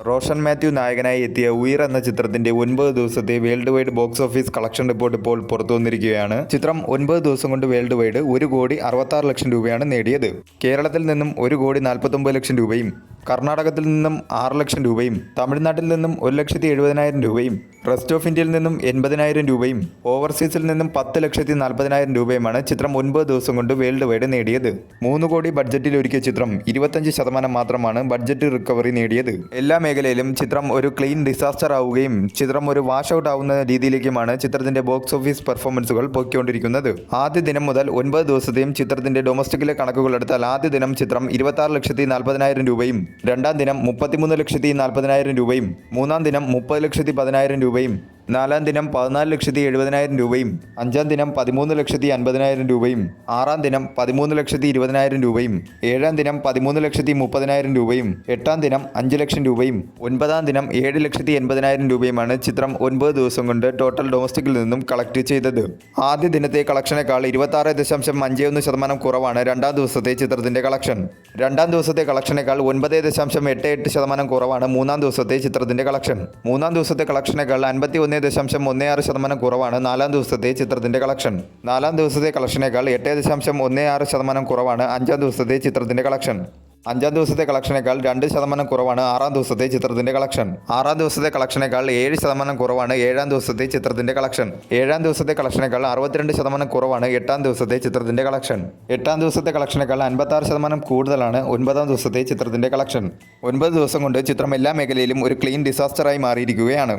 റോഷൻ മാത്യു നായകനായി എത്തിയ ഉയർ എന്ന ചിത്രത്തിന്റെ 9 ദിവസത്തെ world wide box office collection report ഇപ്പോൾ പുറത്തു വന്നിരിക്കുകയാണ്. ചിത്രം 9 ദിവസം കൊണ്ട് വേൾഡ് വൈഡ് 1,66 ലക്ഷം രൂപയാണ് നേടിയത്. കേരളത്തിൽ നിന്നും 1,49 ലക്ഷം രൂപയും, കർണാടകത്തിൽ നിന്നും 6 ലക്ഷം രൂപയും, തമിഴ്നാട്ടിൽ നിന്നും 1,70,000 രൂപയും, റെസ്റ്റ് ഓഫ് ഇന്ത്യയിൽ നിന്നും 80,000 രൂപയും, ഓവർസീസിൽ നിന്നും 10,40,000 രൂപയുമാണ് ചിത്രം 9 ദിവസം കൊണ്ട് വേൾഡ് വൈഡ് നേടിയത്. 3 കോടി ബഡ്ജറ്റിൽ ഒരുക്കിയ ചിത്രം 25% മാത്രമാണ് ബഡ്ജറ്റ് റിക്കവറി നേടിയത്. എല്ലാ മേഖലയിലും ചിത്രം ഒരു ക്ലീൻ ഡിസാസ്റ്റർ ആവുകയും ചിത്രം ഒരു വാഷ് ഔട്ട് ആവുന്ന രീതിയിലേക്കുമാണ് ചിത്രത്തിന്റെ ബോക്സ് ഓഫീസ് പെർഫോമൻസുകൾ പൊയ്ക്കൊണ്ടിരിക്കുന്നത്. ആദ്യ ദിനം മുതൽ 9 ദിവസത്തെയും ചിത്രത്തിന്റെ ഡൊമസ്റ്റിക്കിലെ കണക്കുകൾ എടുത്താൽ ആദ്യ ദിനം ചിത്രം 26,40,000 രൂപയും, രണ്ടാം ദിനം 33,40,000 രൂപയും, മൂന്നാം ദിനം 30,10,000 രൂപയും, നാലാം ദിനം 14,70,000 രൂപയും, അഞ്ചാം ദിനം 13,50,000 രൂപയും, ആറാം ദിനം 13,20,000 രൂപയും, ഏഴാം ദിനം 13,30,000 രൂപയും, എട്ടാം ദിനം 5 ലക്ഷം രൂപയും, ഒൻപതാം ദിനം 7,80,000 രൂപയുമാണ് ചിത്രം 9 ദിവസം കൊണ്ട് ടോട്ടൽ ഡൊമസ്റ്റിക്കിൽ നിന്നും കളക്ട് ചെയ്തത്. ആദ്യ ദിനത്തെ കളക്ഷനേക്കാൾ 26.51% കുറവാണ് രണ്ടാം ദിവസത്തെ ചിത്രത്തിന്റെ കളക്ഷൻ. രണ്ടാം ദിവസത്തെ കളക്ഷനേക്കാൾ 9.88% കുറവാണ് മൂന്നാം ദിവസത്തെ ചിത്രത്തിന്റെ കളക്ഷൻ. മൂന്നാം ദിവസത്തെ കളക്ഷനേക്കാൾ 51.16% കുറവാണ് നാലാം ദിവസത്തെ ചിത്രത്തിന്റെ കളക്ഷൻ. നാലാം ദിവസത്തെ കളക്ഷനേക്കാൾ 8.16% കുറവാണ് അഞ്ചാം ദിവസത്തെ ചിത്രത്തിന്റെ കളക്ഷൻ. അഞ്ചാം ദിവസത്തെ കളക്ഷനേക്കാൾ 2% കുറവാണ് ആറാം ദിവസത്തെ ചിത്രത്തിന്റെ കളക്ഷൻ. ആറാം ദിവസത്തെ കളക്ഷനേക്കാൾ 7% കുറവാണ് ഏഴാം ദിവസത്തെ ചിത്രത്തിന്റെ കളക്ഷൻ. ഏഴാം ദിവസത്തെ കളക്ഷനേക്കാൾ 62% കുറവാണ് എട്ടാം ദിവസത്തെ ചിത്രത്തിന്റെ കളക്ഷൻ. എട്ടാം ദിവസത്തെ കളക്ഷനേക്കാൾ 56% കൂടുതലാണ് ഒൻപതാം ദിവസത്തെ ചിത്രത്തിന്റെ കളക്ഷൻ. 9 ദിവസം കൊണ്ട് ചിത്രം എല്ലാ മേഖലയിലും ഒരു ക്ലീൻ ഡിസാസ്റ്ററായി മാറിയിരിക്കുകയാണ്.